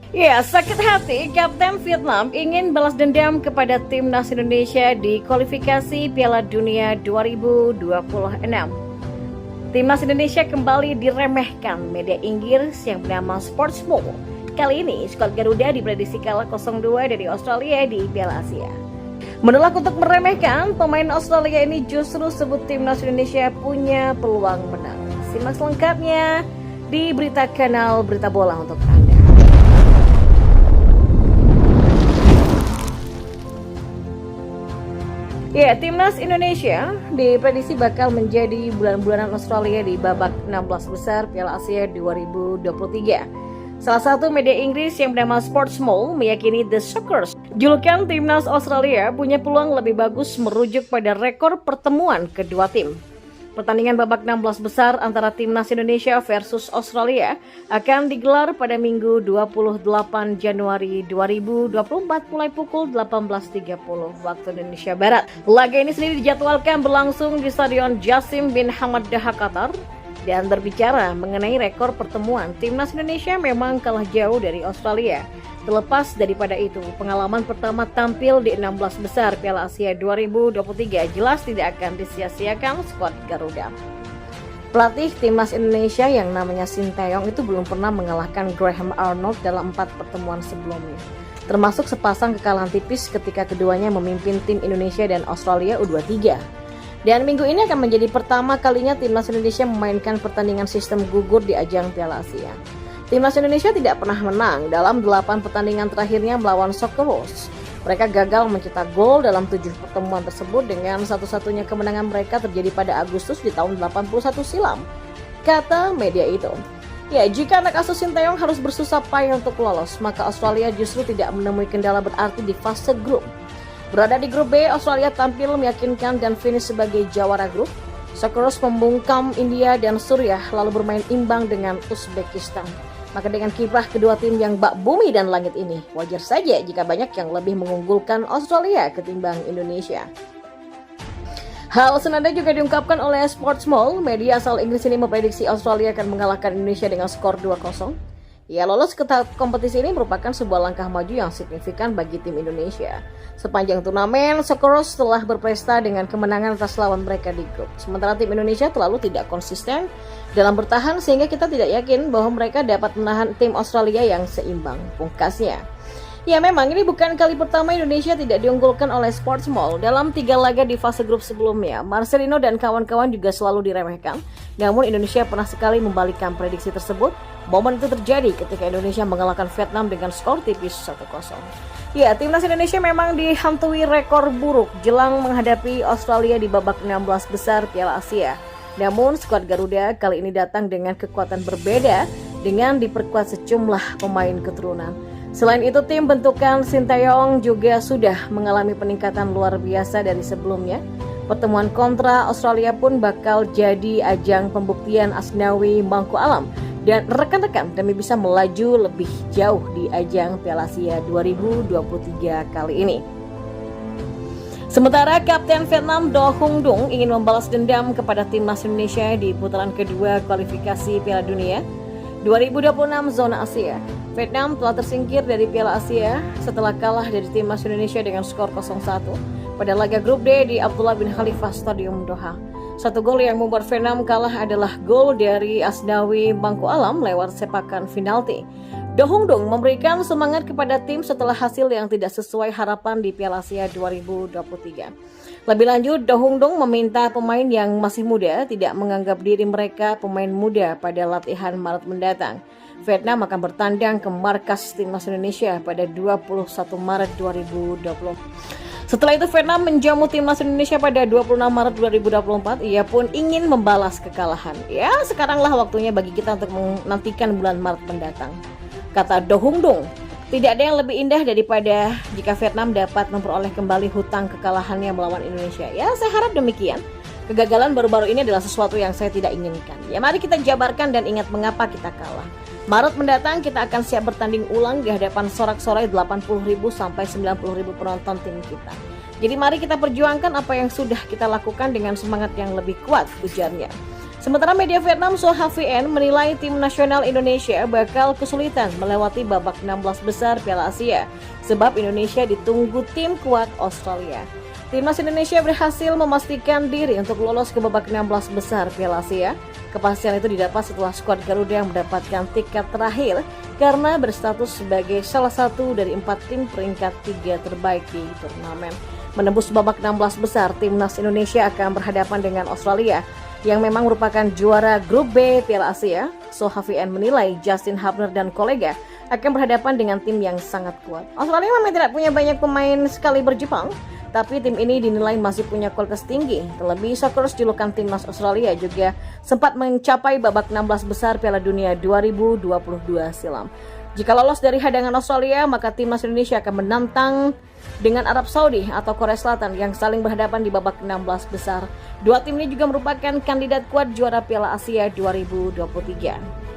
Ya, sakit hati Kapten Vietnam ingin balas dendam kepada timnas Indonesia di kualifikasi Piala Dunia 2026. Timnas Indonesia kembali diremehkan media Inggris yang bernama Sportsmo. Kali ini skuad Garuda diprediksi kalah 0-2 dari Australia di Piala Asia. Menolak untuk meremehkan, pemain Australia ini justru sebut timnas Indonesia punya peluang menang. Simak selengkapnya di berita kanal Berita Bola untuk Anda. Ya, timnas Indonesia diprediksi bakal menjadi bulan-bulanan Australia di babak 16 besar Piala Asia 2023. Salah satu media Inggris yang bernama Sportsmo meyakini The Shockers, julukan timnas Australia, punya peluang lebih bagus merujuk pada rekor pertemuan kedua tim. Pertandingan babak 16 besar antara timnas Indonesia versus Australia akan digelar pada Minggu 28 Januari 2024 mulai pukul 18.30 waktu Indonesia Barat. Laga ini sendiri dijadwalkan berlangsung di Stadion Jassim bin Hamad Doha, Qatar. Dan berbicara mengenai rekor pertemuan, timnas Indonesia memang kalah jauh dari Australia. Terlepas daripada itu, pengalaman pertama tampil di 16 besar Piala Asia 2023 jelas tidak akan disia-siakan skuad Garuda. Pelatih timnas Indonesia yang namanya Sinteyong itu belum pernah mengalahkan Graham Arnold dalam 4 pertemuan sebelumnya, termasuk sepasang kekalahan tipis ketika keduanya memimpin tim Indonesia dan Australia U23. Dan minggu ini akan menjadi pertama kalinya timnas Indonesia memainkan pertandingan sistem gugur di ajang Piala Asia. Timnas Indonesia tidak pernah menang dalam 8 pertandingan terakhirnya melawan Socceroos. Mereka gagal mencetak gol dalam 7 pertemuan tersebut dengan satu-satunya kemenangan mereka terjadi pada Agustus di tahun 81 silam, kata media itu. Ya, jika anak asuh Sinteyong harus bersusah payah untuk lolos, maka Australia justru tidak menemui kendala berarti di fase grup. Berada di grup B, Australia tampil meyakinkan dan finish sebagai jawara grup. Socceroos membungkam India dan Suriah lalu bermain imbang dengan Uzbekistan. Maka dengan kiprah kedua tim yang bak bumi dan langit ini, wajar saja jika banyak yang lebih mengunggulkan Australia ketimbang Indonesia. Hal senada juga diungkapkan oleh Sportsmo. Media asal Inggris ini memprediksi Australia akan mengalahkan Indonesia dengan skor 2-0. Ya, lolos ke tahap kompetisi ini merupakan sebuah langkah maju yang signifikan bagi tim Indonesia. Sepanjang turnamen, Socceroos telah berpresta dengan kemenangan atas lawan mereka di grup. Sementara tim Indonesia terlalu tidak konsisten dalam bertahan sehingga kita tidak yakin bahwa mereka dapat menahan tim Australia yang seimbang, pungkasnya. Ya, memang ini bukan kali pertama Indonesia tidak diunggulkan oleh Sportsmo. Dalam 3 laga di fase grup sebelumnya, Marcelino dan kawan-kawan juga selalu diremehkan. Namun Indonesia pernah sekali membalikkan prediksi tersebut. Momen itu terjadi ketika Indonesia mengalahkan Vietnam dengan skor tipis 1-0. Ya, timnas Indonesia memang dihantui rekor buruk jelang menghadapi Australia di babak 16 besar Piala Asia. Namun skuad Garuda kali ini datang dengan kekuatan berbeda dengan diperkuat sejumlah pemain keturunan. Selain itu, tim bentukan Sinteyong juga sudah mengalami peningkatan luar biasa dari sebelumnya. Pertemuan kontra Australia pun bakal jadi ajang pembuktian Asnawi Mangku Alam dan rekan-rekan demi bisa melaju lebih jauh di ajang Piala Asia 2023 kali ini. Sementara Kapten Vietnam Do Hung Dung ingin membalas dendam kepada timnas Indonesia di putaran kedua kualifikasi Piala Dunia 2026 zona Asia. Vietnam telah tersingkir dari Piala Asia setelah kalah dari timnas Indonesia dengan skor 0-1 pada laga grup D di Abdullah bin Khalifah Stadium Doha. Satu gol yang membuat Vietnam kalah adalah gol dari Asnawi Mangku Alam lewat sepakan penalti. Do Hung Dung memberikan semangat kepada tim setelah hasil yang tidak sesuai harapan di Piala Asia 2023. Lebih lanjut, Do Hung Dung meminta pemain yang masih muda tidak menganggap diri mereka pemain muda pada latihan Maret mendatang. Vietnam akan bertandang ke markas timnas Indonesia pada 21 Maret 2020. Setelah itu Vietnam menjamu timnas Indonesia pada 26 Maret 2024. Ia pun ingin membalas kekalahan. Ya, sekaranglah waktunya bagi kita untuk menantikan bulan Maret mendatang, kata Do Hung Dung. Tidak ada yang lebih indah daripada jika Vietnam dapat memperoleh kembali hutang kekalahannya melawan Indonesia. Ya, saya harap demikian. Kegagalan baru-baru ini adalah sesuatu yang saya tidak inginkan. Ya, mari kita jabarkan dan ingat mengapa kita kalah. Maret mendatang kita akan siap bertanding ulang di hadapan sorak-sorai 80.000 sampai 90.000 penonton tim kita. Jadi mari kita perjuangkan apa yang sudah kita lakukan dengan semangat yang lebih kuat, ujarnya. Sementara media Vietnam SoHVN menilai tim nasional Indonesia bakal kesulitan melewati babak 16 besar Piala Asia sebab Indonesia ditunggu tim kuat Australia. Timnas Indonesia berhasil memastikan diri untuk lolos ke babak 16 besar Piala Asia. Kepastian itu didapat setelah skuad Garuda yang mendapatkan tiket terakhir karena berstatus sebagai salah satu dari 4 tim peringkat 3 terbaik di turnamen. Menembus babak 16 besar, Timnas Indonesia akan berhadapan dengan Australia yang memang merupakan juara grup B Piala Asia. SoHVN menilai Justin Hubner dan kolega akan berhadapan dengan tim yang sangat kuat. Australia memang tidak punya banyak pemain sekaliber Jepang, tapi tim ini dinilai masih punya kualitas tinggi. Terlebih Socceroos julukan timnas Australia juga sempat mencapai babak 16 besar Piala Dunia 2022 silam. Jika lolos dari hadangan Australia, maka timnas Indonesia akan menantang dengan Arab Saudi atau Korea Selatan yang saling berhadapan di babak 16 besar. Dua tim ini juga merupakan kandidat kuat juara Piala Asia 2023.